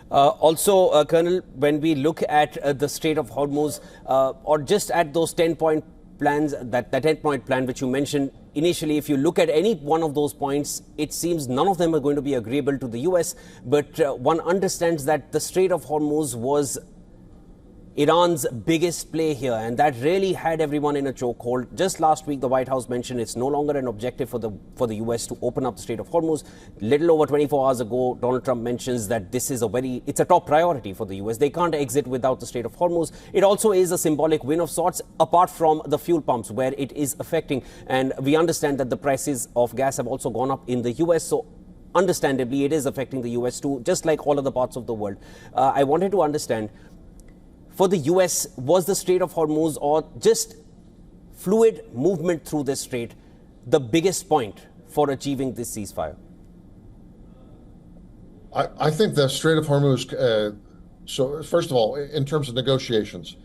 Colonel, when we look at the Strait of Hormuz, or just at those 10-point plans, that 10-point plan which you mentioned initially, if you look at any one of those points, it seems none of them are going to be agreeable to the US. But one understands that the Strait of Hormuz was Iran's biggest play here, and that really had everyone in a chokehold. Just last week, the White House mentioned it's no longer an objective for the US to open up the Strait of Hormuz. Little over 24 hours ago, Donald Trump mentions that this is it's a top priority for the US. They can't exit without the Strait of Hormuz. It also is a symbolic win of sorts, apart from the fuel pumps where it is affecting. And we understand that the prices of gas have also gone up in the US. So understandably, it is affecting the US too, just like all other parts of the world. I wanted to understand, for the US, was the Strait of Hormuz or just fluid movement through this strait the biggest point for achieving this ceasefire? I think the Strait of Hormuz, so first of all, in terms of negotiations,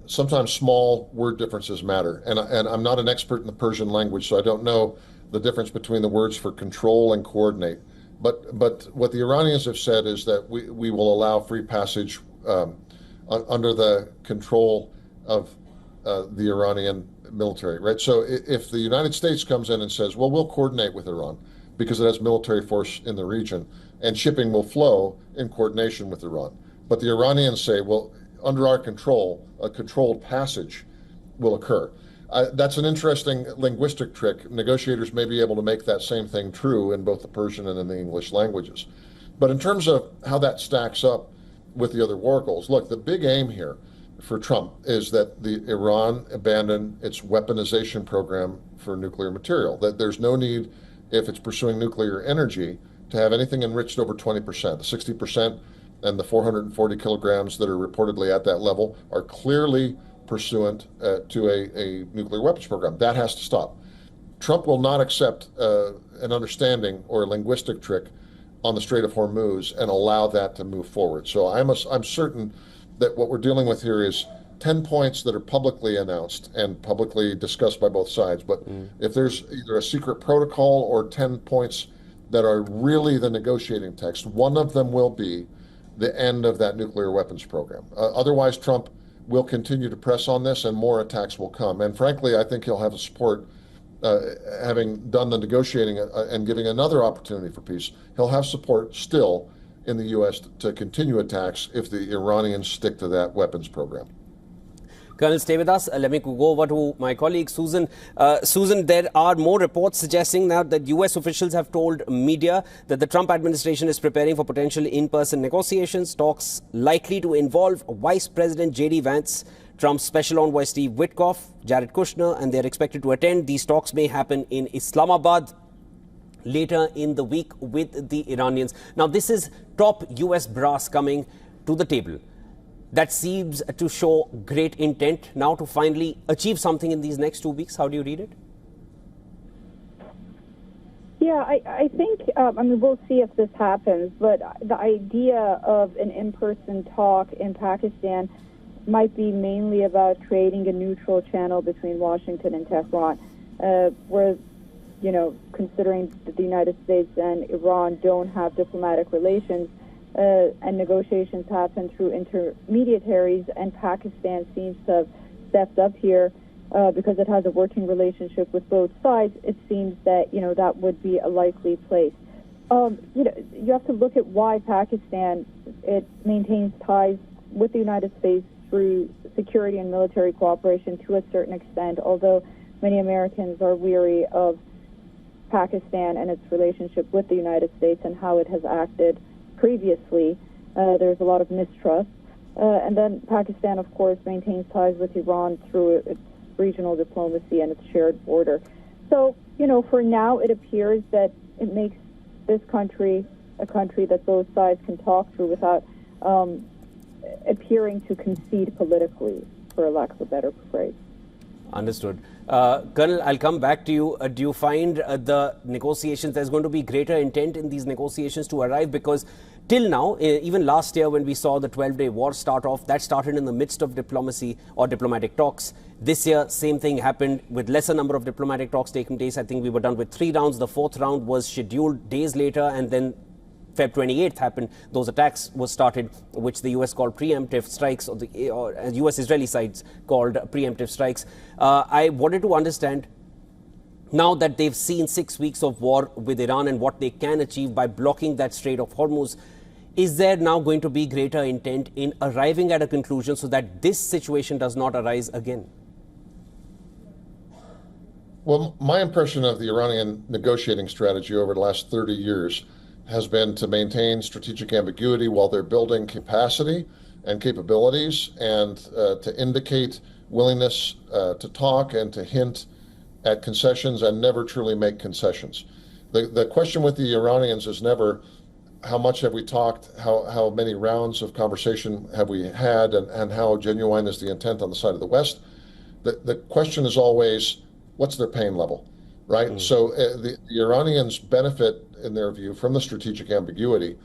sometimes small word differences matter. And I'm not an expert in the Persian language, so I don't know the difference between the words for control and coordinate. But what the Iranians have said is that we will allow free passage under the control of the Iranian military, right? So if the United States comes in and says, well, we'll coordinate with Iran because it has military force in the region and shipping will flow in coordination with Iran. But the Iranians say, well, under our control, a controlled passage will occur. That's an interesting linguistic trick. Negotiators may be able to make that same thing true in both the Persian and in the English languages. But in terms of how that stacks up with the other war goals, look, the big aim here for Trump is that Iran abandon its weaponization program for nuclear material, that there's no need, if it's pursuing nuclear energy, to have anything enriched over 20%. The 60% and the 440 kilograms that are reportedly at that level are clearly pursuant to a nuclear weapons program. That has to stop. Trump will not accept an understanding or a linguistic trick on the Strait of Hormuz and allow that to move forward. So I'm certain that what we're dealing with here is 10 points that are publicly announced and publicly discussed by both sides. But if there's either a secret protocol or 10 points that are really the negotiating text, one of them will be the end of that nuclear weapons program. Otherwise, Trump will continue to press on this and more attacks will come. And frankly, I think he'll have the support, having done the negotiating and giving another opportunity for peace, he'll have support still in the U.S. to continue attacks if the Iranians stick to that weapons program. Colonel, stay with us. Let me go over to my colleague, Susan. Susan, there are more reports suggesting now that U.S. officials have told media that the Trump administration is preparing for potential in-person negotiations, talks likely to involve Vice President J.D. Vance, Trump's special envoy Steve Witkoff, Jared Kushner, and they're expected to attend. These talks may happen in Islamabad later in the week with the Iranians. Now, this is top U.S. brass coming to the table. That seems to show great intent now to finally achieve something in these next 2 weeks. How do you read it? Yeah, I think, we'll see if this happens, but the idea of an in-person talk in Pakistan might be mainly about creating a neutral channel between Washington and Tehran, where, considering that the United States and Iran don't have diplomatic relations, and negotiations happen through intermediaries, and Pakistan seems to have stepped up here because it has a working relationship with both sides. It seems that, that would be a likely place. You have to look at why Pakistan, it maintains ties with the United States through security and military cooperation to a certain extent, although many Americans are weary of Pakistan and its relationship with the United States and how it has acted previously. There's a lot of mistrust. And then Pakistan, of course, maintains ties with Iran through its regional diplomacy and its shared border. So, for now, it appears that it makes this country a country that both sides can talk through without appearing to concede politically, for a lack of a better phrase. Understood. Colonel, I'll come back to you. Do you find the negotiations, there's going to be greater intent in these negotiations to arrive? Because till now, even last year when we saw the 12-day war start off, that started in the midst of diplomacy or diplomatic talks. This year, same thing happened with lesser number of diplomatic talks taking place. I think we were done with 3 rounds. The 4th round was scheduled days later, and then Feb 28th happened, those attacks were started, which the US called preemptive strikes, or the US-Israeli sides called preemptive strikes. I wanted to understand, now that they've seen 6 weeks of war with Iran and what they can achieve by blocking that Strait of Hormuz, is there now going to be greater intent in arriving at a conclusion so that this situation does not arise again? Well, my impression of the Iranian negotiating strategy over the last 30 years has been to maintain strategic ambiguity while they're building capacity and capabilities, and to indicate willingness to talk and to hint at concessions and never truly make concessions. The question with the Iranians is never how much have we talked, how many rounds of conversation have we had, and how genuine is the intent on the side of the West. The question is always, what's their pain level, right? So the Iranians benefit, in their view, from the strategic ambiguity.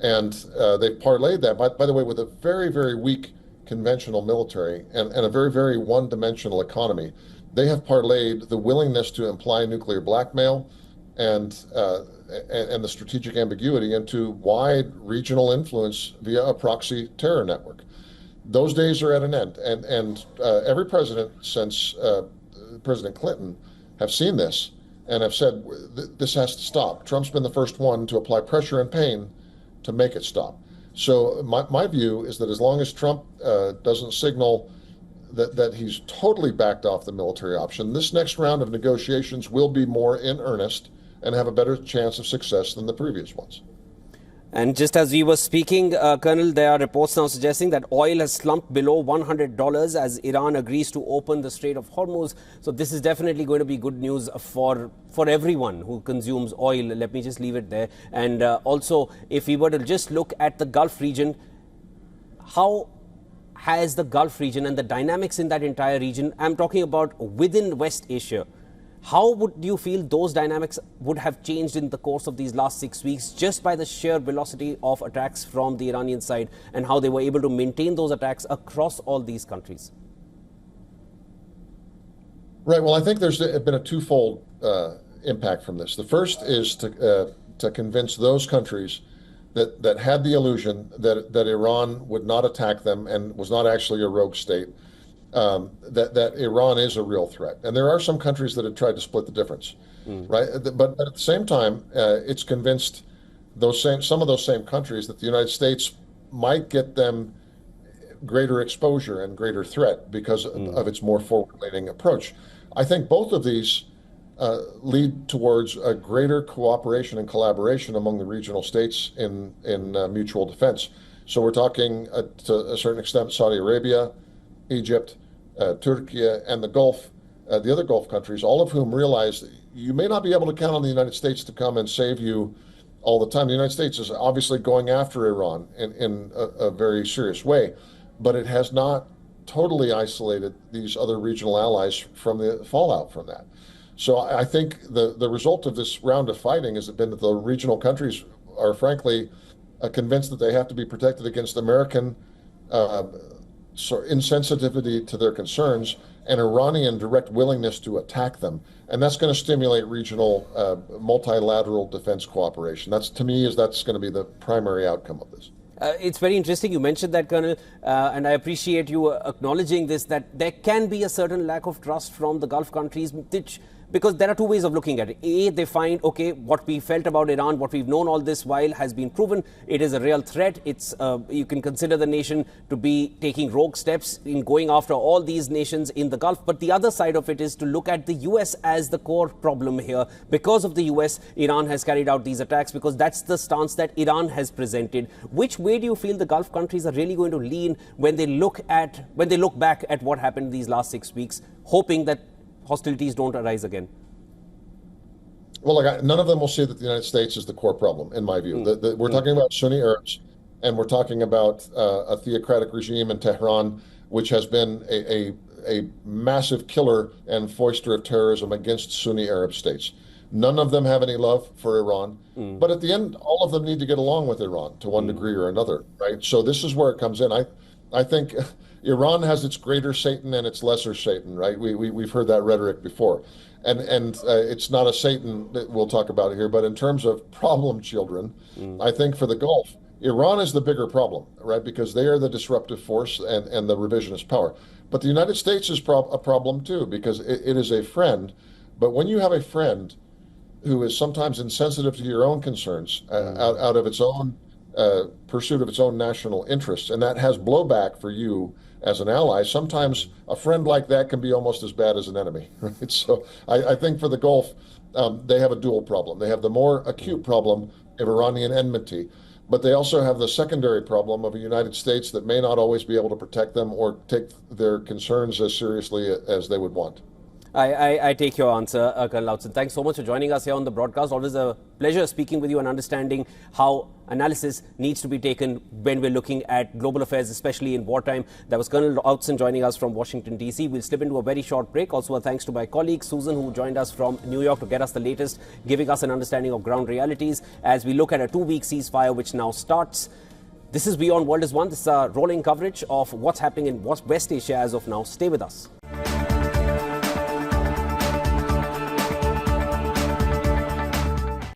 And they've parlayed that, by the way, with a very, very weak conventional military and a very, very one-dimensional economy. They have parlayed the willingness to imply nuclear blackmail and the strategic ambiguity into wide regional influence via a proxy terror network. Those days are at an end. And every president since President Clinton have seen this and have said, this has to stop. Trump's been the first one to apply pressure and pain to make it stop. So my view is that as long as Trump doesn't signal that he's totally backed off the military option, this next round of negotiations will be more in earnest and have a better chance of success than the previous ones. And just as we were speaking, Colonel, there are reports now suggesting that oil has slumped below $100 as Iran agrees to open the Strait of Hormuz. So this is definitely going to be good news for everyone who consumes oil. Let me just leave it there. And also, if we were to just look at the Gulf region, how has the Gulf region and the dynamics in that entire region, I'm talking about within West Asia, how would you feel those dynamics would have changed in the course of these last 6 weeks just by the sheer velocity of attacks from the Iranian side and how they were able to maintain those attacks across all these countries? Right. Well, I think there's been a twofold impact from this. The first is to convince those countries that had the illusion that Iran would not attack them and was not actually a rogue state, that Iran is a real threat. And there are some countries that have tried to split the difference, right? But at the same time, it's convinced some of those same countries that the United States might get them greater exposure and greater threat because of its more forward-leaning approach. I think both of these lead towards a greater cooperation and collaboration among the regional states in mutual defense. So we're talking to a certain extent Saudi Arabia, Egypt, Turkey, and the Gulf, the other Gulf countries, all of whom realize that you may not be able to count on the United States to come and save you all the time. The United States is obviously going after Iran in a very serious way, but it has not totally isolated these other regional allies from the fallout from that. So I think the result of this round of fighting has been that the regional countries are frankly convinced that they have to be protected against American insensitivity to their concerns and Iranian direct willingness to attack them. And that's going to stimulate regional multilateral defense cooperation. That's going to be the primary outcome of this. It's very interesting you mentioned that, Colonel, and I appreciate you acknowledging this, that there can be a certain lack of trust from the Gulf countries, because there are two ways of looking at it. A, they find, okay, what we felt about Iran, what we've known all this while has been proven. It is a real threat. It's you can consider the nation to be taking rogue steps in going after all these nations in the Gulf. But the other side of it is to look at the US as the core problem here. Because of the US, Iran has carried out these attacks, because that's the stance that Iran has presented. Which way do you feel the Gulf countries are really going to lean when they look back at what happened these last 6 weeks, hoping that hostilities don't arise again? Well, none of them will say that the United States is the core problem, in my view. We're talking about Sunni Arabs, and we're talking about a theocratic regime in Tehran, which has been a massive killer and foister of terrorism against Sunni Arab states. None of them have any love for Iran, but at the end, all of them need to get along with Iran to one degree or another, right? So this is where it comes in. I think Iran has its greater Satan and its lesser Satan, right? We've heard that rhetoric before. And it's not a Satan that we'll talk about here, but in terms of problem children, I think for the Gulf, Iran is the bigger problem, right? Because they are the disruptive force and the revisionist power. But the United States is a problem too, because it is a friend. But when you have a friend who is sometimes insensitive to your own concerns out of its own pursuit of its own national interests, and that has blowback for you as an ally, sometimes a friend like that can be almost as bad as an enemy, right? So I think for the Gulf, they have a dual problem. They have the more acute problem of Iranian enmity, but they also have the secondary problem of a United States that may not always be able to protect them or take their concerns as seriously as they would want. I take your answer, Colonel Lautsen. Thanks so much for joining us here on the broadcast. Always a pleasure speaking with you and understanding how analysis needs to be taken when we're looking at global affairs, especially in wartime. That was Colonel Lautsen joining us from Washington, D.C. We'll slip into a very short break. Also, a thanks to my colleague Susan, who joined us from New York to get us the latest, giving us an understanding of ground realities as we look at a 2-week ceasefire which now starts. This is WION World is One. This is a rolling coverage of what's happening in West Asia as of now. Stay with us.